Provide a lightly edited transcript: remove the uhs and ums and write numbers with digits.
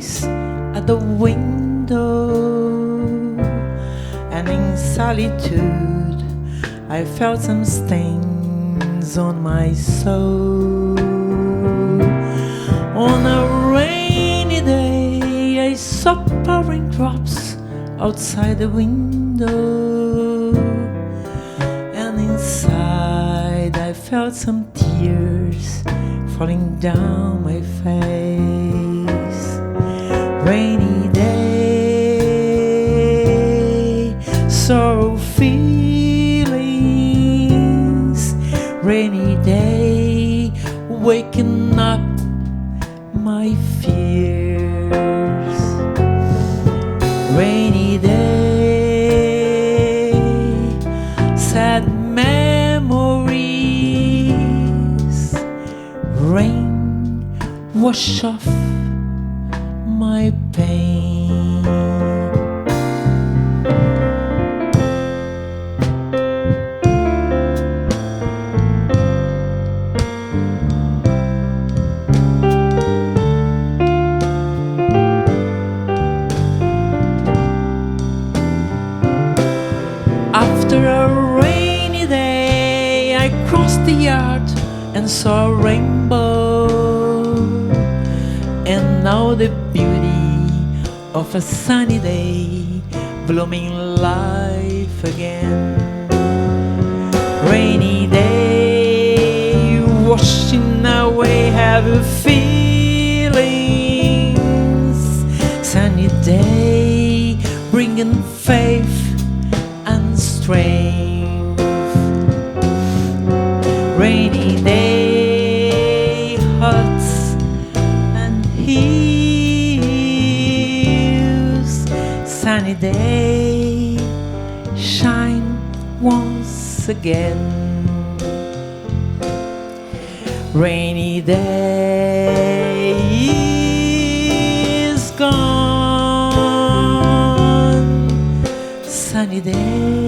eyes at the window, and in solitude I felt some stains on my soul. On a rainy day I saw pouring drops outside the window, and inside I felt some tears falling down my face. Rainy day, sorrow feelings. Rainy day, waking up my fears. Rainy day, sad memories. Rain wash off my pain. After a rainy day I crossed the yard and saw a rainbow, and now the beauty of a sunny day, blooming life again. Rainy day, washing away heavy feelings. Sunny day, bringing faith and strength. Rainy day, hurts and heals. Sunny day, shine once again. Rainy day is gone. Sunny day